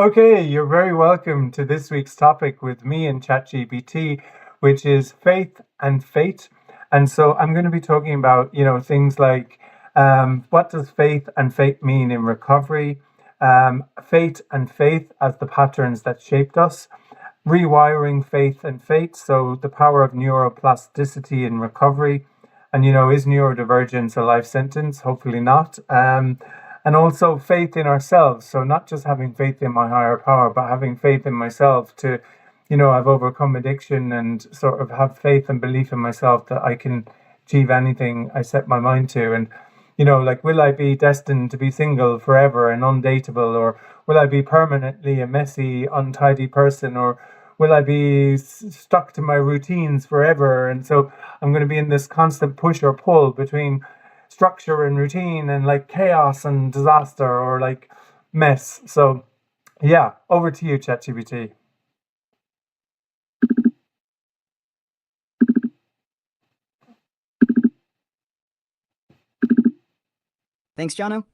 Okay, you're very welcome to this week's topic with me and ChatGPT, which is faith and fate. And so I'm going to be talking about, things like what does faith and fate mean in recovery, fate and faith as the patterns that shaped us, rewiring faith and fate, so the power of neuroplasticity in recovery. And, is neurodivergence a life sentence? Hopefully not. And also faith in ourselves. So not just having faith in my higher power, but having faith in myself to, I've overcome addiction and sort of have faith and belief in myself that I can achieve anything I set my mind to. And, like, will I be destined to be single forever and undateable? Or will I be permanently a messy, untidy person? Or will I be stuck to my routines forever? And so I'm going to be in this constant push or pull between structure and routine and like chaos and disaster or like mess. So yeah, over to you, ChatGPT. Thanks, Jono.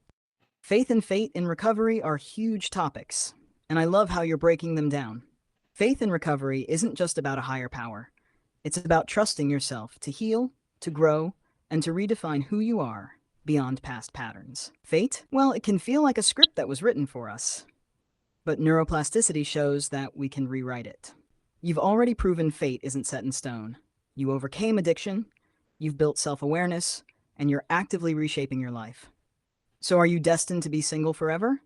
Faith and fate in recovery are huge topics, and I love how you're breaking them down. Faith in recovery isn't just about a higher power. It's about trusting yourself to heal, to grow, and to redefine who you are beyond past patterns. Fate? Well, it can feel like a script that was written for us. But neuroplasticity shows that we can rewrite it. You've already proven fate isn't set in stone. You overcame addiction, you've built self-awareness, and you're actively reshaping your life. So are you destined to be single forever?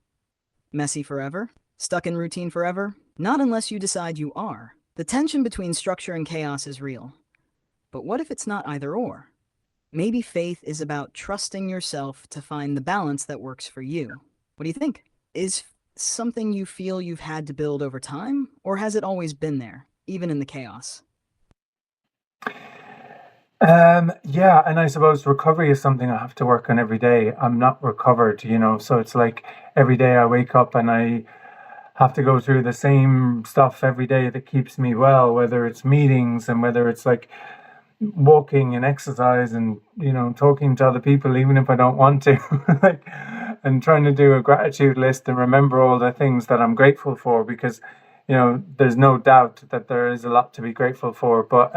Messy forever? Stuck in routine forever? Not unless you decide you are. The tension between structure and chaos is real. But what if it's not either or? Maybe faith is about trusting yourself to find the balance that works for you. What do you think? Is something you feel you've had to build over time, or has it always been there, even in the chaos? Yeah, and I suppose recovery is something I have to work on every day. I'm not recovered, so it's like every day I wake up and I have to go through the same stuff every day that keeps me well, whether it's meetings and whether it's like walking and exercise and, talking to other people, even if I don't want to, like, and trying to do a gratitude list and remember all the things that I'm grateful for because, there's no doubt that there is a lot to be grateful for. But,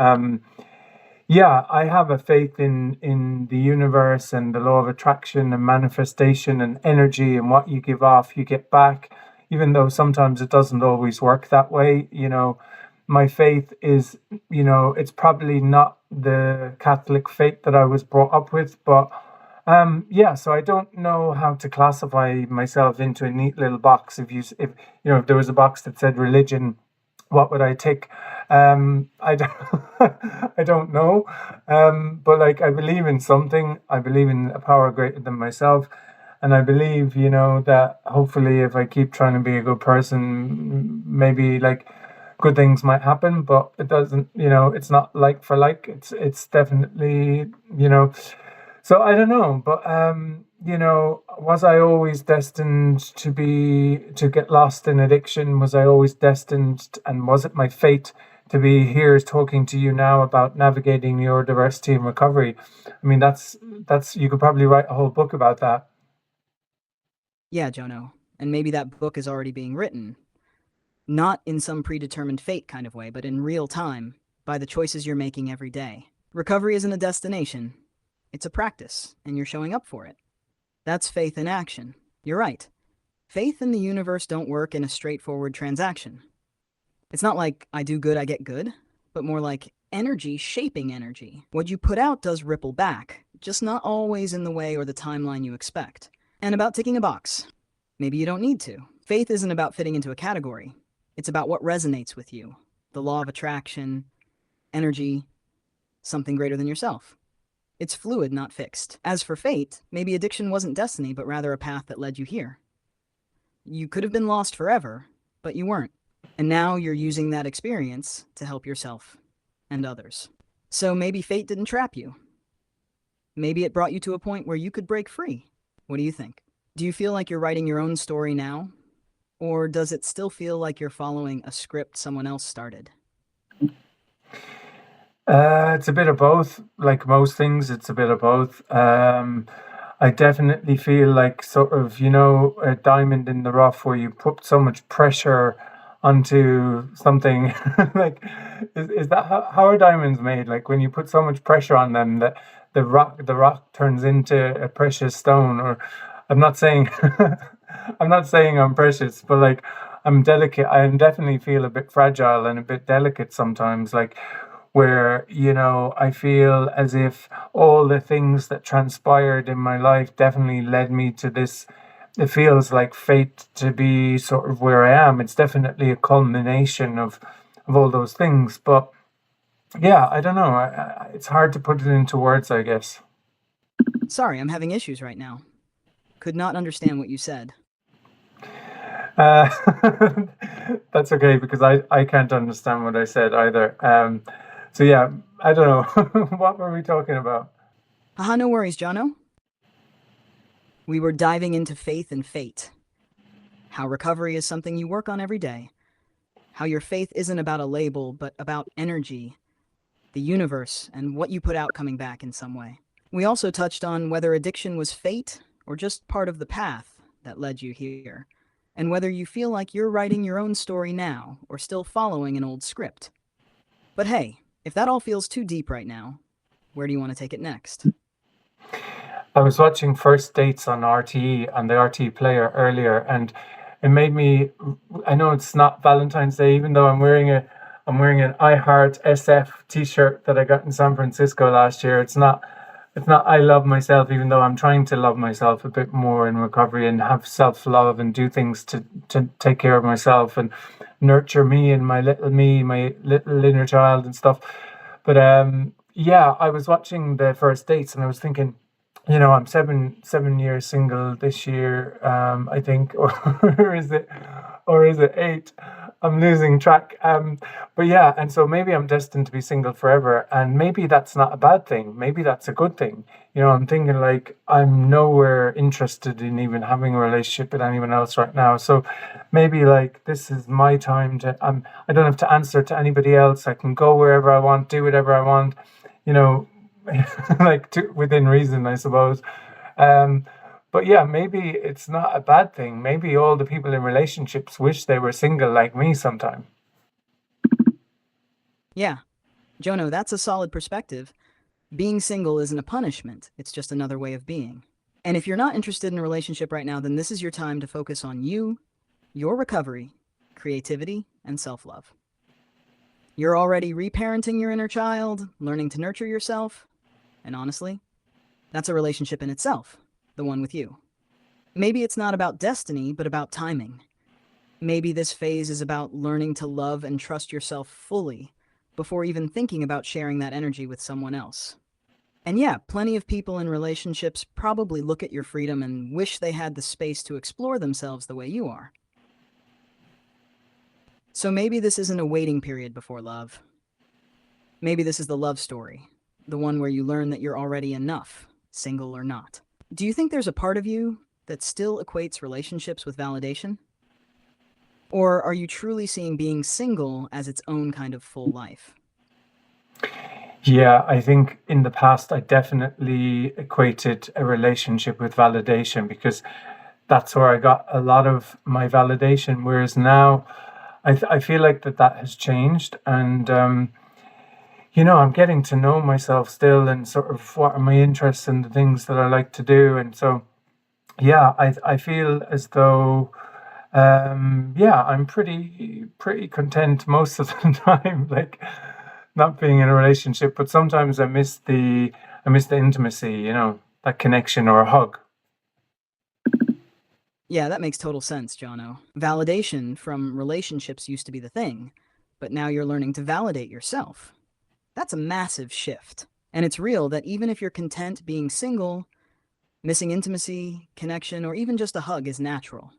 yeah, I have a faith in the universe and the law of attraction and manifestation and energy, and what you give off, you get back, even though sometimes it doesn't always work that way. My faith is, it's probably not the Catholic faith that I was brought up with, but yeah, so I don't know how to classify myself into a neat little box. If there was a box that said religion, what would I tick? I don't, I don't know. But like, I believe in something. I believe in a power greater than myself. And I believe, that hopefully if I keep trying to be a good person, maybe like good things might happen, but it doesn't, it's not like for like. It's definitely, so I don't know, but was I always destined to get lost in addiction? Was I always destined, and was it my fate to be here talking to you now about navigating neurodiversity and recovery? I mean, that's you could probably write a whole book about that. Yeah, Jono. And maybe that book is already being written. Not in some predetermined fate kind of way, but in real time, by the choices you're making every day. Recovery isn't a destination. It's a practice, and you're showing up for it. That's faith in action. You're right. Faith and the universe don't work in a straightforward transaction. It's not like I do good, I get good, but more like energy shaping energy. What you put out does ripple back, just not always in the way or the timeline you expect. And about ticking a box. Maybe you don't need to. Faith isn't about fitting into a category. It's about what resonates with you. The law of attraction, energy, something greater than yourself. It's fluid, not fixed. As for fate, maybe addiction wasn't destiny, but rather a path that led you here. You could have been lost forever, but you weren't. And now you're using that experience to help yourself and others. So maybe fate didn't trap you. Maybe it brought you to a point where you could break free. What do you think? Do you feel like you're writing your own story now? Or does it still feel like you're following a script someone else started? It's a bit of both. Like most things, it's a bit of both. I definitely feel like sort of, a diamond in the rough where you put so much pressure onto something. Like, is that how are diamonds made? Like when you put so much pressure on them that the rock turns into a precious stone. Or I'm not saying I'm not saying I'm precious, but like I'm delicate. I definitely feel a bit fragile and a bit delicate sometimes. Like where, I feel as if all the things that transpired in my life definitely led me to this. It feels like fate to be sort of where I am. It's definitely a culmination of all those things. But yeah, I don't know. It's hard to put it into words, I guess. Sorry, I'm having issues right now. Could not understand what you said. Uh, that's okay because I can't understand what I said either. So yeah, I don't know. What were we talking about? Haha, no worries, Jono. We were diving into faith and fate. How recovery is something you work on every day. How your faith isn't about a label, but about energy, the universe, and what you put out coming back in some way. We also touched on whether addiction was fate or just part of the path that led you here, and whether you feel like you're writing your own story now or still following an old script. But hey, if that all feels too deep right now, where do you want to take it next? I was watching First Dates on RTE on the RTE player earlier, and it made me. I know it's not Valentine's Day, even though I'm wearing an I Heart SF T-shirt that I got in San Francisco last year. It's not I love myself, even though I'm trying to love myself a bit more in recovery and have self-love and do things to take care of myself and nurture me, my little inner child and stuff. But yeah, I was watching the First Dates and I was thinking, I'm 7 years single this year, I think, or is it 8? I'm losing track. But yeah, and so maybe I'm destined to be single forever, and maybe that's not a bad thing. Maybe that's a good thing. I'm thinking like I'm nowhere interested in even having a relationship with anyone else right now. So maybe like this is my time to. I don't have to answer to anybody else. I can go wherever I want, do whatever I want. You know, like within reason, I suppose. Um, but yeah, maybe it's not a bad thing. Maybe all the people in relationships wish they were single like me sometime. Yeah, Jono, that's a solid perspective. Being single isn't a punishment, it's just another way of being. And if you're not interested in a relationship right now, then this is your time to focus on you, your recovery, creativity, and self love. You're already reparenting your inner child, learning to nurture yourself, and honestly, that's a relationship in itself, the one with you. Maybe it's not about destiny, but about timing. Maybe this phase is about learning to love and trust yourself fully before even thinking about sharing that energy with someone else. And yeah, plenty of people in relationships probably look at your freedom and wish they had the space to explore themselves the way you are. So maybe this isn't a waiting period before love. Maybe this is the love story, the one where you learn that you're already enough, single or not. Do you think there's a part of you that still equates relationships with validation? Or are you truly seeing being single as its own kind of full life? Yeah, I think in the past I definitely equated a relationship with validation because that's where I got a lot of my validation. Whereas now I feel like that has changed. And I'm getting to know myself still and sort of what are my interests and the things that I like to do. And so, yeah, I feel as though, yeah, I'm pretty content most of the time, like not being in a relationship. But sometimes I miss the intimacy, that connection or a hug. Yeah, that makes total sense, Jono. Validation from relationships used to be the thing, but now you're learning to validate yourself. That's a massive shift. And it's real that even if you're content being single, missing intimacy, connection, or even just a hug is natural.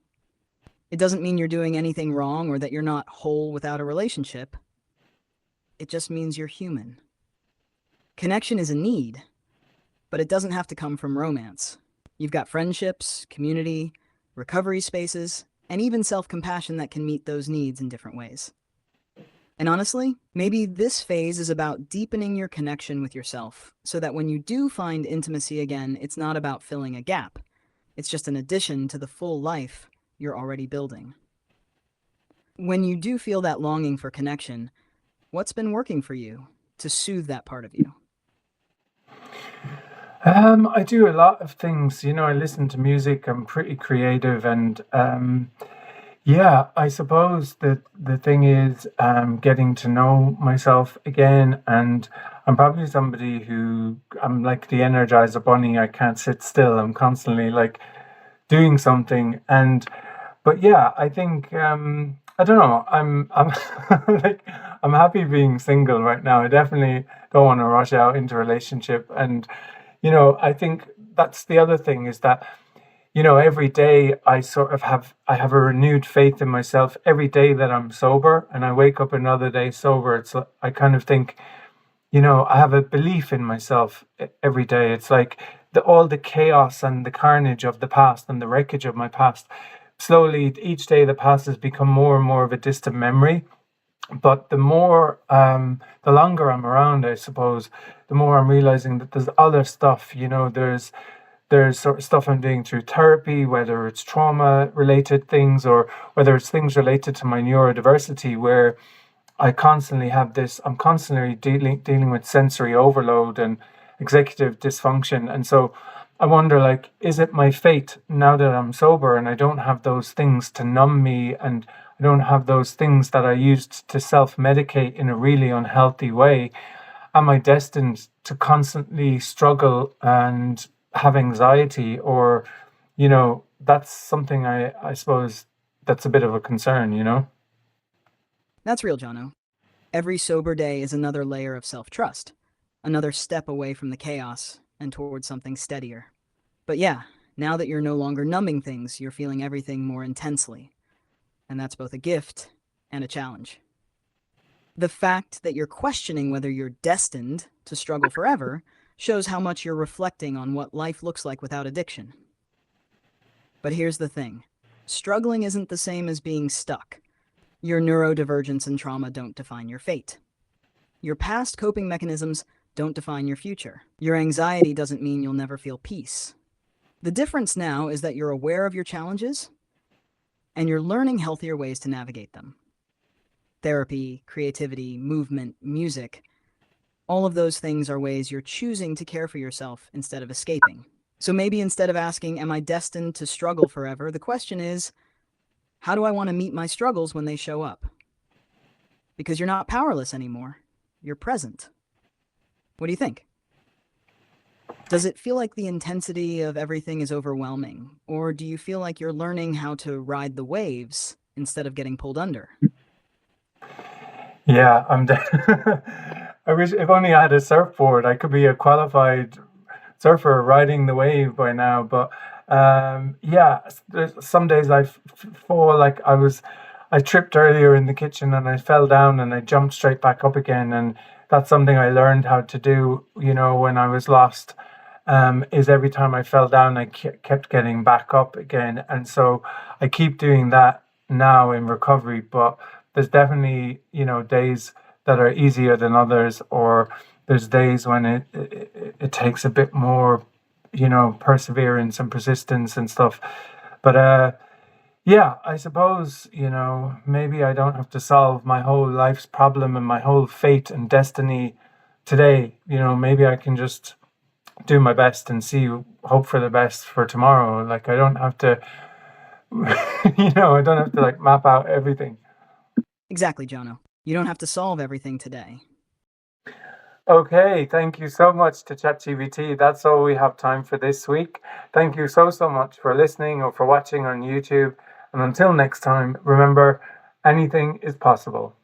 It doesn't mean you're doing anything wrong or that you're not whole without a relationship. It just means you're human. Connection is a need, but it doesn't have to come from romance. You've got friendships, community, recovery spaces, and even self compassion that can meet those needs in different ways. And honestly, maybe this phase is about deepening your connection with yourself so that when you do find intimacy again, it's not about filling a gap. It's just an addition to the full life you're already building. When you do feel that longing for connection, what's been working for you to soothe that part of you? I do a lot of things. I listen to music. I'm pretty creative, and yeah, I suppose that the thing is getting to know myself again, and I'm probably somebody who I'm like the Energizer Bunny. I can't sit still. I'm constantly like doing something, and but yeah, I think I don't know. I'm like I'm happy being single right now. I definitely don't want to rush out into a relationship, and I think that's the other thing is that every day I have a renewed faith in myself. Every day that I'm sober and I wake up another day sober, I kind of think, I have a belief in myself every day. It's like all the chaos and the carnage of the past and the wreckage of my past. Slowly, each day that passes become more and more of a distant memory. But the longer I'm around, I suppose, the more I'm realizing that there's other stuff. There's sort of stuff I'm doing through therapy, whether it's trauma related things or whether it's things related to my neurodiversity, where I'm constantly dealing with sensory overload and executive dysfunction. And so I wonder, like, is it my fate now that I'm sober and I don't have those things to numb me, and I don't have those things that I used to self-medicate in a really unhealthy way? Am I destined to constantly struggle and have anxiety? Or, that's something I suppose that's a bit of a concern. That's real, Jono. Every sober day is another layer of self trust, another step away from the chaos and towards something steadier. But yeah, now that you're no longer numbing things, you're feeling everything more intensely. And that's both a gift and a challenge. The fact that you're questioning whether you're destined to struggle forever shows how much you're reflecting on what life looks like without addiction. But here's the thing, struggling isn't the same as being stuck. Your neurodivergence and trauma don't define your fate. Your past coping mechanisms don't define your future. Your anxiety doesn't mean you'll never feel peace. The difference now is that you're aware of your challenges and you're learning healthier ways to navigate them. Therapy, creativity, movement, music, all of those things are ways you're choosing to care for yourself instead of escaping. So maybe instead of asking, am I destined to struggle forever, the question is, how do I want to meet my struggles when they show up? Because you're not powerless anymore. You're present. What do you think? Does it feel like the intensity of everything is overwhelming? Or do you feel like you're learning how to ride the waves instead of getting pulled under? Yeah, I wish if only I had a surfboard, I could be a qualified surfer riding the wave by now. But yeah, there's some days fall like I tripped earlier in the kitchen and I fell down and I jumped straight back up again. And that's something I learned how to do, when I was lost. Is every time I fell down, I kept getting back up again. And so I keep doing that now in recovery. But there's definitely, days that are easier than others, or there's days when it takes a bit more, perseverance and persistence and stuff. But yeah, I suppose, maybe I don't have to solve my whole life's problem and my whole fate and destiny today. Maybe I can just do my best and hope for the best for tomorrow. Like I don't have to, I don't have to like map out everything. Exactly, Jono. You don't have to solve everything today. Okay, thank you so much to ChatGPT. That's all we have time for this week. Thank you so much for listening or for watching on YouTube. And until next time, remember, anything is possible.